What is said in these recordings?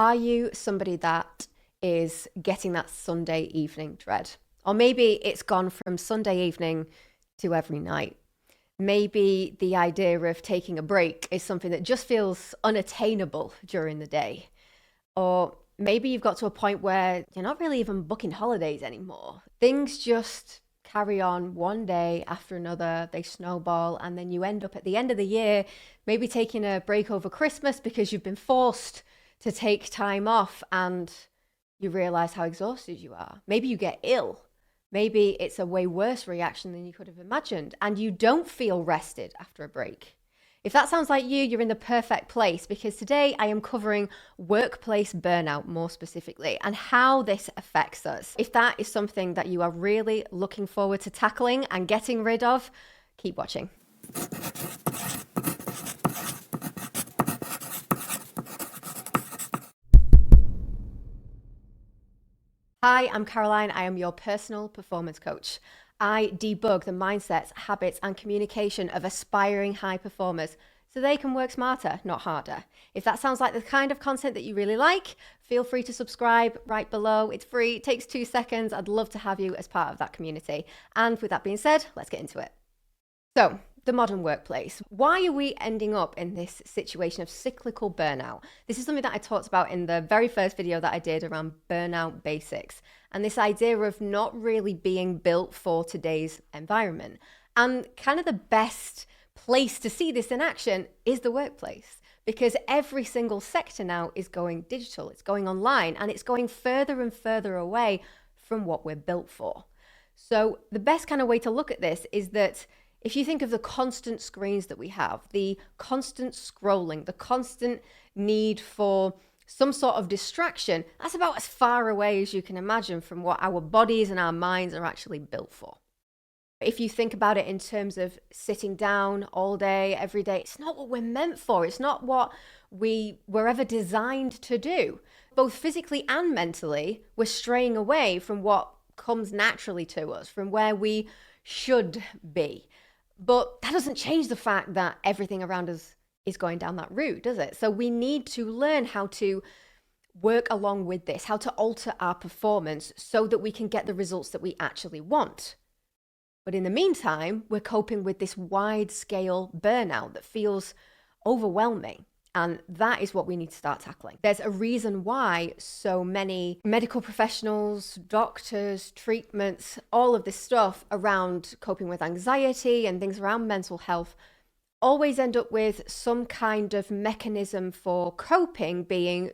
Are you somebody that is getting that Sunday evening dread? Or maybe it's gone from Sunday evening to every night. Maybe the idea of taking a break is something that just feels unattainable during the day. Or maybe you've got to a point where you're not really even booking holidays anymore. Things just carry on one day after another, they snowball, and then you end up at the end of the year maybe taking a break over Christmas because you've been forced to take time off and you realize how exhausted you are. Maybe you get ill. Maybe it's a way worse reaction than you could have imagined and you don't feel rested after a break. If that sounds like you, you're in the perfect place because today I am covering workplace burnout more specifically and how this affects us. If that is something that you are really looking forward to tackling and getting rid of, keep watching. Hi, I'm Caroline. I am your personal performance coach. I debug the mindsets, habits, and communication of aspiring high performers so they can work smarter, not harder. If that sounds like the kind of content that you really like, feel free to subscribe right below. It's free, it takes 2 seconds. I'd love to have you as part of that community. And with that being said, let's get into it. So, the modern workplace. Why are we ending up in this situation of cyclical burnout? This is something that I talked about in the very first video that I did around burnout basics and this idea of not really being built for today's environment. And kind of the best place to see this in action is the workplace because every single sector now is going digital, it's going online, and it's going further and further away from what we're built for. So the best kind of way to look at this is that if you think of the constant screens that we have, the constant scrolling, the constant need for some sort of distraction, that's about as far away as you can imagine from what our bodies and our minds are actually built for. If you think about it in terms of sitting down all day, every day, it's not what we're meant for. It's not what we were ever designed to do. Both physically and mentally, we're straying away from what comes naturally to us, from where we should be. But that doesn't change the fact that everything around us is going down that route, does it? So we need to learn how to work along with this, how to alter our performance so that we can get the results that we actually want. But in the meantime, we're coping with this wide-scale burnout that feels overwhelming. And that is what we need to start tackling. There's a reason why so many medical professionals, doctors, treatments, all of this stuff around coping with anxiety and things around mental health always end up with some kind of mechanism for coping being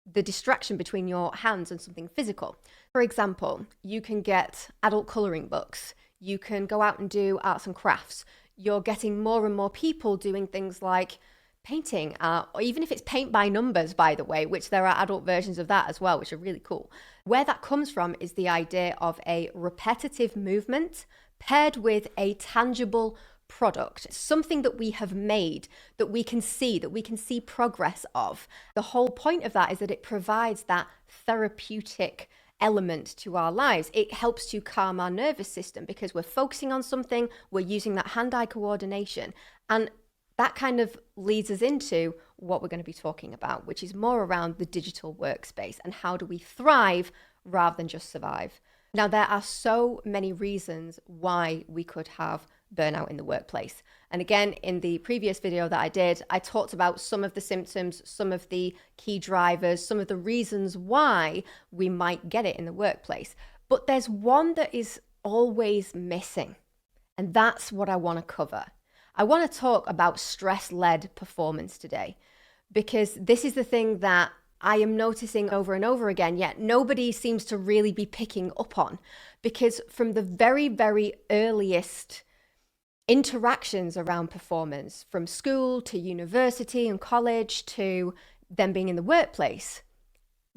the distraction between your hands and something physical. For example, you can get adult coloring books. You can go out and do arts and crafts. You're getting more and more people doing things like painting, or even if it's paint by numbers, by the way, which there are adult versions of that as well, which are really cool. Where that comes from is the idea of a repetitive movement paired with a tangible product, something that we have made, that we can see progress of. The whole point of that is that it provides that therapeutic element to our lives. It helps to calm our nervous system because we're focusing on something, we're using that hand-eye coordination, and that kind of leads us into what we're going to be talking about, which is more around the digital workspace and how do we thrive rather than just survive. Now, there are so many reasons why we could have burnout in the workplace. And again, in the previous video that I did, I talked about some of the symptoms, some of the key drivers, some of the reasons why we might get it in the workplace. But there's one that is always missing, and that's what I want to cover. I want to talk about stress-led performance today, because this is the thing that I am noticing over and over again, yet nobody seems to really be picking up on, because from the very, very earliest interactions around performance, from school to university and college to them being in the workplace,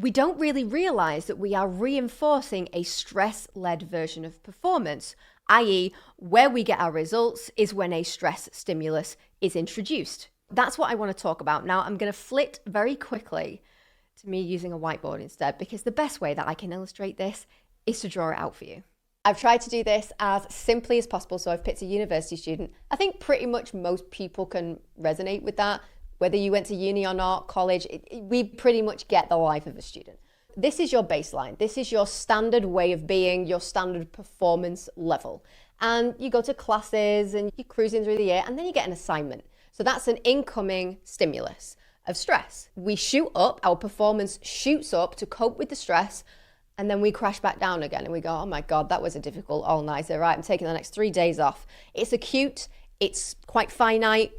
we don't really realize that we are reinforcing a stress-led version of performance, i.e., where we get our results is when a stress stimulus is introduced. That's what I want to talk about. Now, I'm going to flit very quickly to me using a whiteboard instead, because the best way that I can illustrate this is to draw it out for you. I've tried to do this as simply as possible, so I've picked a university student. I think pretty much most people can resonate with that. Whether you went to uni or not, college, we pretty much get the life of a student. This is your baseline. This is your standard way of being, your standard performance level. And you go to classes and you're cruising through the year, and then you get an assignment. So that's an incoming stimulus of stress. We shoot up, our performance shoots up to cope with the stress, and then we crash back down again and we go, oh my God, that was a difficult all-nighter. Right, I'm taking the next 3 days off. It's acute, it's quite finite,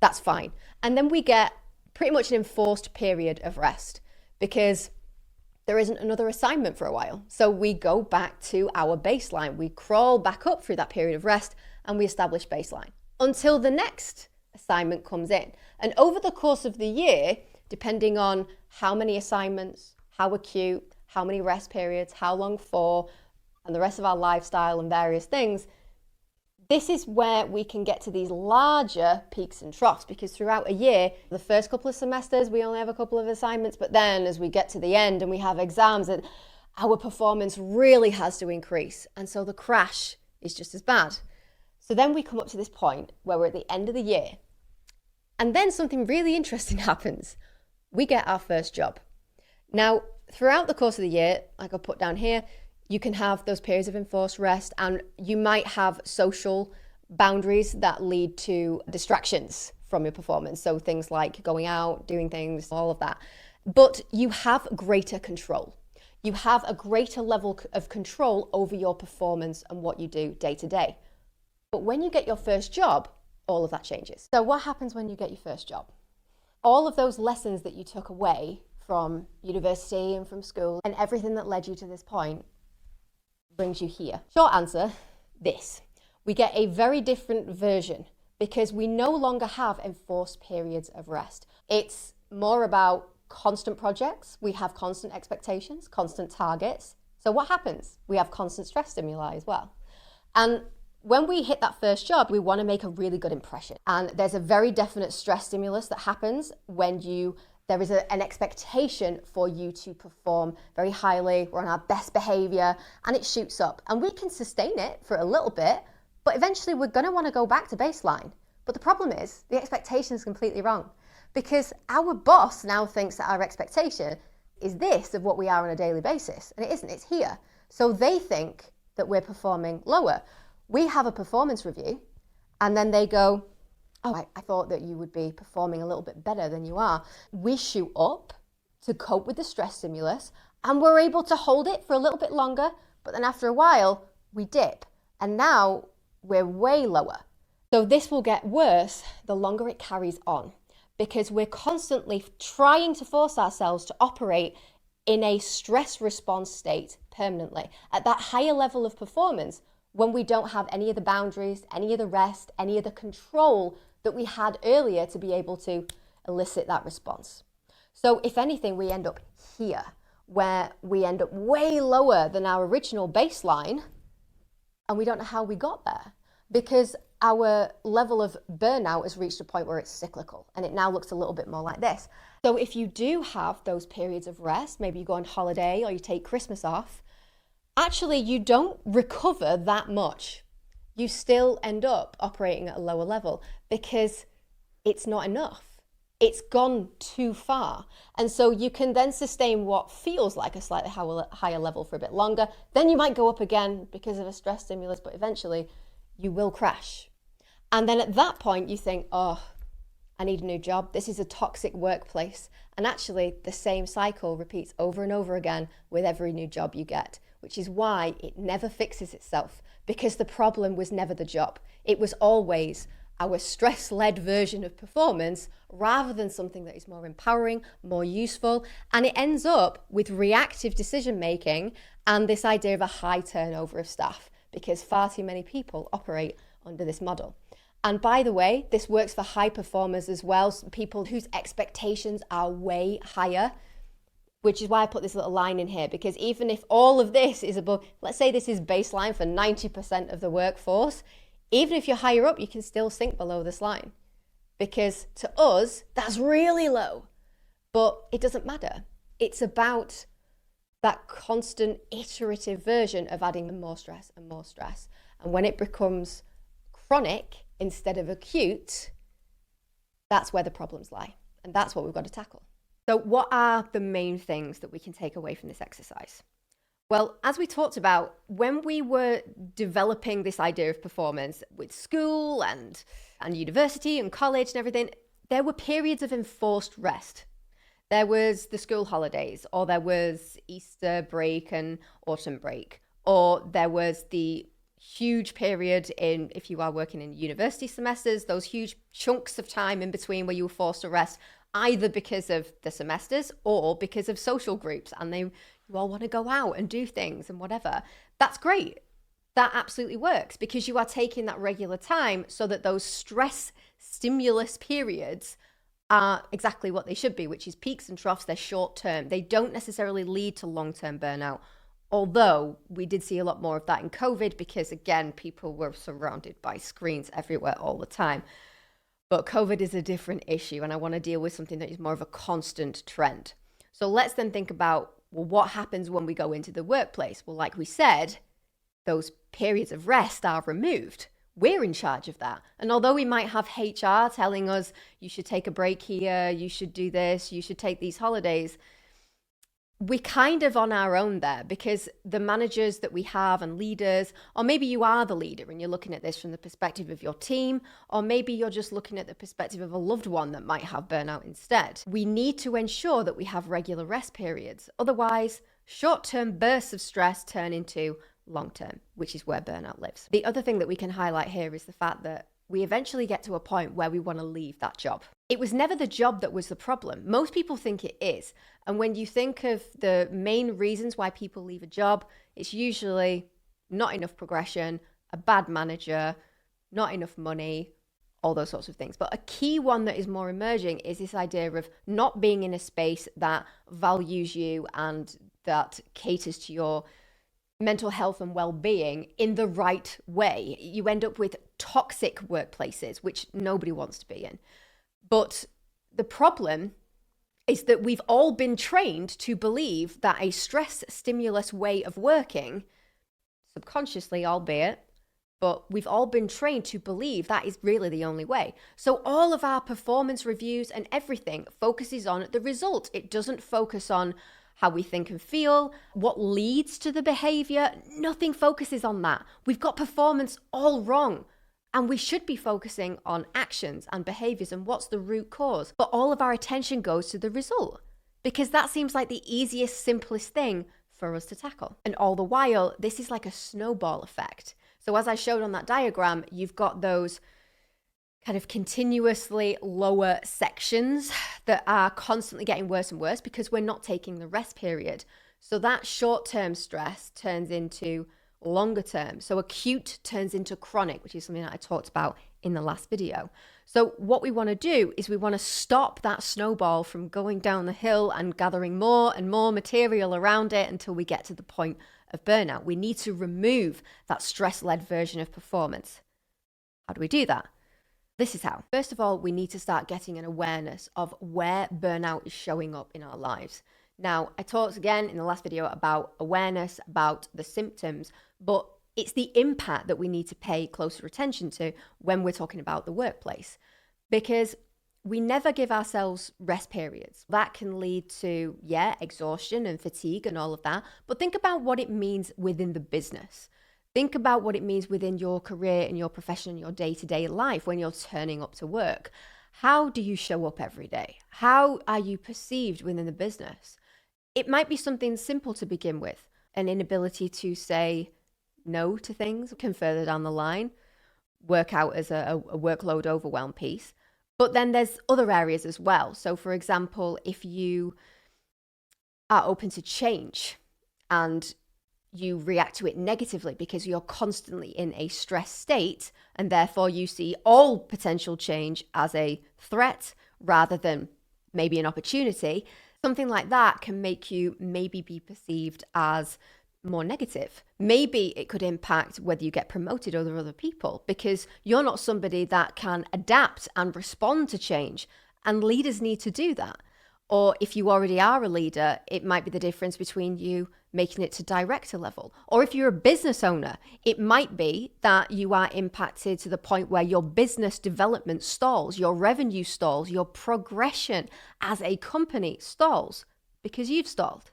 that's fine. And then we get pretty much an enforced period of rest because there isn't another assignment for a while. So we go back to our baseline. We crawl back up through that period of rest and we establish baseline until the next assignment comes in. And over the course of the year, depending on how many assignments, how acute, how many rest periods, how long for, and the rest of our lifestyle and various things, this is where we can get to these larger peaks and troughs, because throughout a year, the first couple of semesters, we only have a couple of assignments, but then as we get to the end and we have exams, our performance really has to increase. And so the crash is just as bad. So then we come up to this point where we're at the end of the year. And then something really interesting happens. We get our first job. Now, throughout the course of the year, like I put down here, you can have those periods of enforced rest, and you might have social boundaries that lead to distractions from your performance. So things like going out, doing things, all of that. But you have greater control. You have a greater level of control over your performance and what you do day to day. But when you get your first job, all of that changes. So what happens when you get your first job? All of those lessons that you took away from university and from school and everything that led you to this point brings you here. Short answer, this. We get a very different version because we no longer have enforced periods of rest. It's more about constant projects. We have constant expectations, constant targets. So what happens? We have constant stress stimuli as well. And when we hit that first job, we want to make a really good impression. And there's a very definite stress stimulus that happens when there is an expectation for you to perform very highly. We're on our best behavior and it shoots up. And we can sustain it for a little bit, but eventually we're going to want to go back to baseline. But the problem is the expectation is completely wrong because our boss now thinks that our expectation is this of what we are on a daily basis. And it isn't, it's here. So they think that we're performing lower. We have a performance review and then they go, oh, I thought that you would be performing a little bit better than you are. We shoot up to cope with the stress stimulus and we're able to hold it for a little bit longer, but then after a while we dip and now we're way lower. So this will get worse the longer it carries on because we're constantly trying to force ourselves to operate in a stress response state permanently at that higher level of performance when we don't have any of the boundaries, any of the rest, any of the control that we had earlier to be able to elicit that response. So if anything, we end up here, where we end up way lower than our original baseline, and we don't know how we got there, because our level of burnout has reached a point where it's cyclical, and it now looks a little bit more like this. So if you do have those periods of rest, maybe you go on holiday or you take Christmas off, actually you don't recover that much. You still end up operating at a lower level because it's not enough. It's gone too far. And so you can then sustain what feels like a slightly higher level for a bit longer. Then you might go up again because of a stress stimulus, but eventually you will crash. And then at that point you think, oh, I need a new job. This is a toxic workplace. And actually the same cycle repeats over and over again with every new job you get, which is why it never fixes itself. Because the problem was never the job. It was always our stress-led version of performance rather than something that is more empowering, more useful. And it ends up with reactive decision-making and this idea of a high turnover of staff because far too many people operate under this model. And by the way, this works for high performers as well, people whose expectations are way higher, which is why I put this little line in here, because even if all of this is above, let's say this is baseline for 90% of the workforce, even if you're higher up, you can still sink below this line. Because to us, that's really low, but it doesn't matter. It's about that constant iterative version of adding more stress and more stress. And when it becomes chronic instead of acute, That's where the problems lie. And that's what we've got to tackle. So what are the main things that we can take away from this exercise? Well, as we talked about, when we were developing this idea of performance with school and university and college and everything, there were periods of enforced rest. There was the school holidays, or there was Easter break and autumn break, or there was the huge period in, if you are working in university semesters, those huge chunks of time in between where you were forced to rest, either because of the semesters or because of social groups, and you all want to go out and do things and whatever. That's great. That absolutely works, because you are taking that regular time so that those stress stimulus periods are exactly what they should be, which is peaks and troughs. They're short term. They don't necessarily lead to long-term burnout. Although we did see a lot more of that in COVID, because again, people were surrounded by screens everywhere all the time. But COVID is a different issue, and I want to deal with something that is more of a constant trend. So let's then think about, well, what happens when we go into the workplace? Well, like we said, those periods of rest are removed. We're in charge of that. And although we might have HR telling us, you should take a break here, you should do this, you should take these holidays, we're kind of on our own there, because the managers that we have and leaders, or maybe you are the leader and you're looking at this from the perspective of your team, or maybe you're just looking at the perspective of a loved one that might have burnout instead. We need to ensure that we have regular rest periods. Otherwise, short-term bursts of stress turn into long-term, which is where burnout lives. The other thing that we can highlight here is the fact that we eventually get to a point where we want to leave that job. It was never the job that was the problem. Most people think it is. And when you think of the main reasons why people leave a job, it's usually not enough progression, a bad manager, not enough money, all those sorts of things. But a key one that is more emerging is this idea of not being in a space that values you and that caters to your mental health and well-being in the right way. You end up with toxic workplaces, which nobody wants to be in. But the problem is that we've all been trained to believe that a stress stimulus way of working, subconsciously albeit, but we've all been trained to believe that is really the only way. So all of our performance reviews and everything focuses on the result. It doesn't focus on how we think and feel, what leads to the behavior. Nothing focuses on that. We've got performance all wrong. And we should be focusing on actions and behaviors and what's the root cause. But all of our attention goes to the result, because that seems like the easiest, simplest thing for us to tackle. And all the while, this is like a snowball effect. So as I showed on that diagram, you've got those kind of continuously lower sections that are constantly getting worse and worse because we're not taking the rest period. So that short-term stress turns into longer term. So acute turns into chronic, which is something that I talked about in the last video. So what we want to do is we want to stop that snowball from going down the hill and gathering more and more material around it until we get to the point of burnout. We need to remove that stress-led version of performance. How do we do that? This is how. First of all, we need to start getting an awareness of where burnout is showing up in our lives. Now, I talked again in the last video about awareness, about the symptoms, but it's the impact that we need to pay closer attention to when we're talking about the workplace, because we never give ourselves rest periods. That can lead to, exhaustion and fatigue and all of that. But think about what it means within the business. Think about what it means within your career and your profession, your day-to-day life when you're turning up to work. How do you show up every day? How are you perceived within the business? It might be something simple to begin with, an inability to say no to things can further down the line work out as a workload overwhelm piece. But then there's other areas as well. So for example, if you are open to change and you react to it negatively because you're constantly in a stress state, and therefore you see all potential change as a threat rather than maybe an opportunity, something like that can make you maybe be perceived as more negative. Maybe it could impact whether you get promoted over other people because you're not somebody that can adapt and respond to change, and leaders need to do that. Or if you already are a leader, it might be the difference between you making it to director level. Or if you're a business owner, it might be that you are impacted to the point where your business development stalls, your revenue stalls, your progression as a company stalls because you've stalled.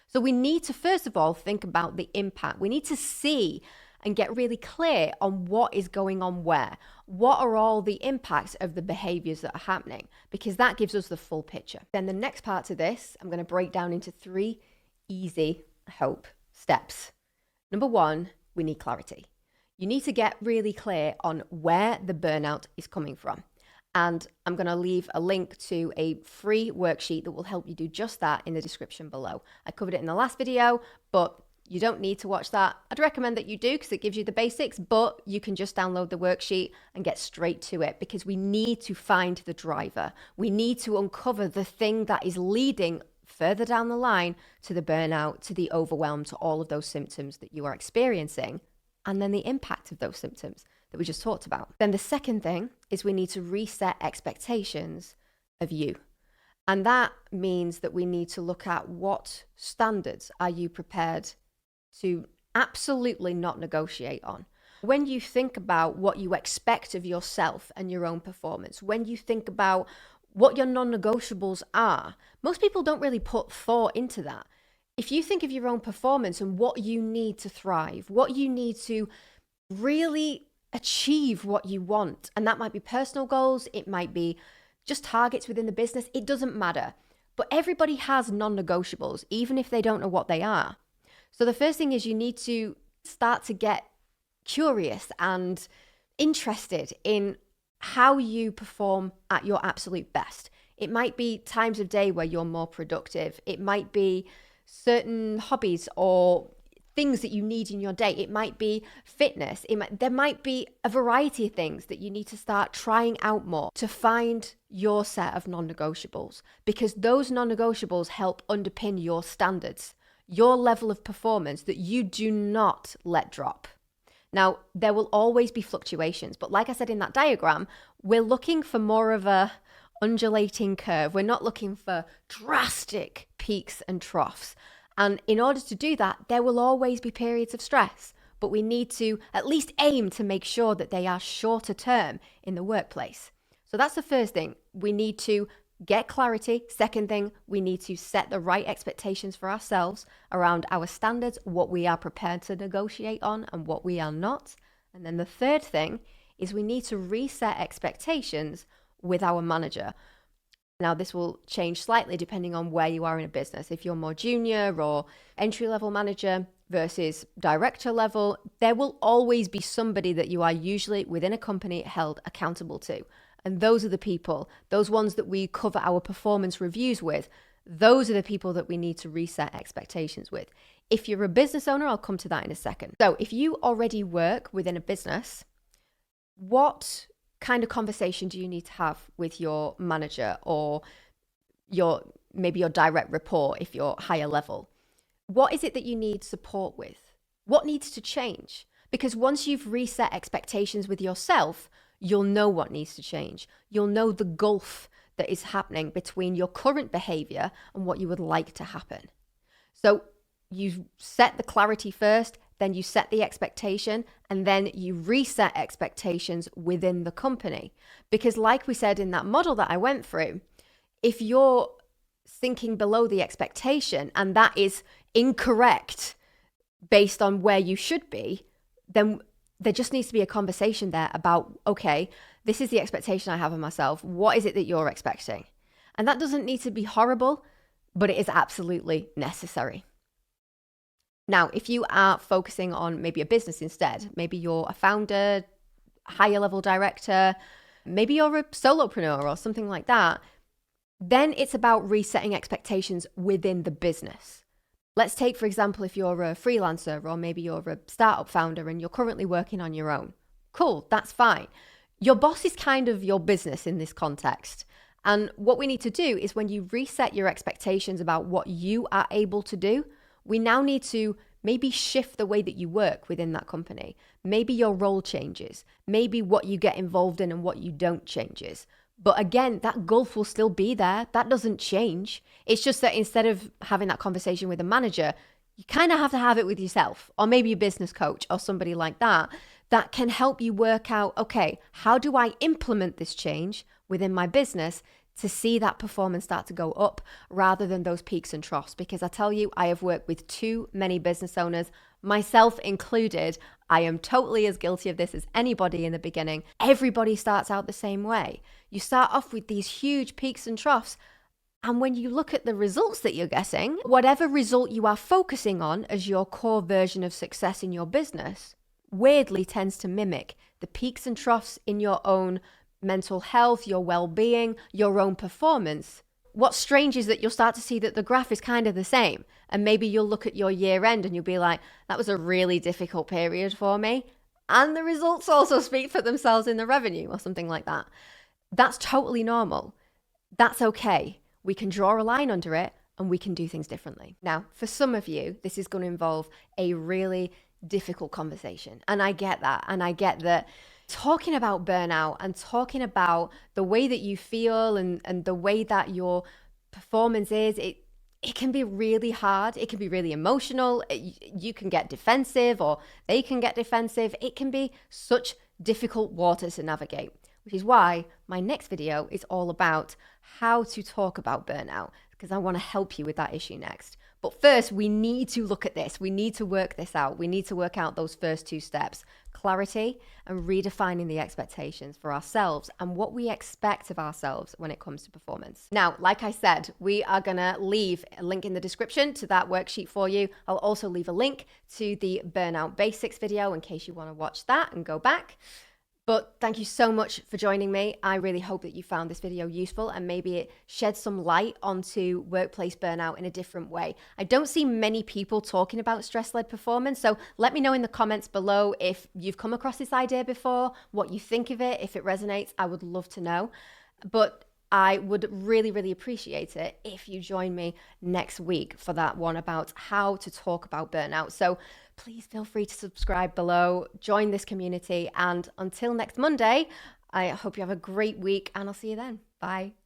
So we need to, first of all, think about the impact. We need to see and get really clear on what is going on where. What are all the impacts of the behaviors that are happening? Because that gives us the full picture. Then the next part to this, I'm going to break down into 3 easy, I hope, steps. Number 1, we need clarity. You need to get really clear on where the burnout is coming from. And I'm going to leave a link to a free worksheet that will help you do just that in the description below. I covered it in the last video, but you don't need to watch that. I'd recommend that you do because it gives you the basics, but you can just download the worksheet and get straight to it because we need to find the driver. We need to uncover the thing that is leading further down the line to the burnout, to the overwhelm, to all of those symptoms that you are experiencing, and then the impact of those symptoms that we just talked about. Then the second thing is we need to reset expectations of you. And that means that we need to look at what standards are you prepared to absolutely not negotiate on. When you think about what you expect of yourself and your own performance, when you think about what your non-negotiables are, most people don't really put thought into that. If you think of your own performance and what you need to thrive, what you need to really achieve what you want, and that might be personal goals, it might be just targets within the business, it doesn't matter. But everybody has non-negotiables, even if they don't know what they are. So the first thing is you need to start to get curious and interested in how you perform at your absolute best. It might be times of day where you're more productive. It might be certain hobbies or things that you need in your day. It might be fitness. There might be a variety of things that you need to start trying out more to find your set of non-negotiables, because those non-negotiables help underpin your standards, your level of performance that you do not let drop. Now, there will always be fluctuations, but like I said in that diagram, we're looking for more of a undulating curve. We're not looking for drastic peaks and troughs. And in order to do that, there will always be periods of stress, but we need to at least aim to make sure that they are shorter term in the workplace. So that's the first thing. We need to get clarity. Second thing, we need to set the right expectations for ourselves around our standards, what we are prepared to negotiate on and what we are not. And then the third thing is we need to reset expectations with our manager. Now, this will change slightly depending on where you are in a business. If you're more junior or entry-level manager versus director level, there will always be somebody that you are usually within a company held accountable to. And those are the people, those ones that we cover our performance reviews with, those are the people that we need to reset expectations with. If you're a business owner, I'll come to that in a second. So if you already work within a business, what kind of conversation do you need to have with your manager or maybe your direct report if you're higher level? What is it that you need support with? What needs to change? Because once you've reset expectations with yourself, you'll know what needs to change. You'll know the gulf that is happening between your current behavior and what you would like to happen. So you set the clarity first, then you set the expectation, and then you reset expectations within the company. Because like we said in that model that I went through, if you're sinking below the expectation and that is incorrect based on where you should be, then there just needs to be a conversation there about, okay, this is the expectation I have of myself. What is it that you're expecting? And that doesn't need to be horrible, but it is absolutely necessary. Now, if you are focusing on maybe a business instead, maybe you're a founder, higher level director, maybe you're a solopreneur or something like that, then it's about resetting expectations within the business. Let's take, for example, if you're a freelancer or maybe you're a startup founder and you're currently working on your own. Cool, that's fine. Your boss is kind of your business in this context. And what we need to do is when you reset your expectations about what you are able to do, we now need to maybe shift the way that you work within that company. Maybe your role changes. Maybe what you get involved in and what you don't changes. But again, that gulf will still be there. That doesn't change. It's just that instead of having that conversation with a manager, you kind of have to have it with yourself, or maybe a business coach or somebody like that, that can help you work out, okay, how do I implement this change within my business to see that performance start to go up rather than those peaks and troughs? Because I tell you, I have worked with too many business owners, myself included. I am totally as guilty of this as anybody in the beginning. Everybody starts out the same way. You start off with these huge peaks and troughs. And when you look at the results that you're getting, whatever result you are focusing on as your core version of success in your business, weirdly tends to mimic the peaks and troughs in your own mental health, your well-being, your own performance. What's strange is that you'll start to see that the graph is kind of the same. And maybe you'll look at your year end and you'll be like, that was a really difficult period for me. And the results also speak for themselves in the revenue or something like that. That's totally normal. That's okay. We can draw a line under it and we can do things differently. Now, for some of you, this is going to involve a really difficult conversation. And I get that. And I get that talking about burnout and talking about the way that you feel and the way that your performance is, it can be really hard. It can be really emotional. You can get defensive or they can get defensive. It can be such difficult waters to navigate, which is why my next video is all about how to talk about burnout, because I want to help you with that issue next. But first, we need to look at this. We need to work this out. We need to work out those first two steps: clarity and redefining the expectations for ourselves and what we expect of ourselves when it comes to performance. Now, like I said, we are going to leave a link in the description to that worksheet for you. I'll also leave a link to the Burnout Basics video in case you want to watch that and go back. But thank you so much for joining me. I really hope that you found this video useful and maybe it sheds some light onto workplace burnout in a different way. I don't see many people talking about stress-led performance, so let me know in the comments below if you've come across this idea before, what you think of it, if it resonates. I would love to know. But I would really, really appreciate it if you join me next week for that one about how to talk about burnout. So please feel free to subscribe below, join this community, and until next Monday, I hope you have a great week and I'll see you then. Bye.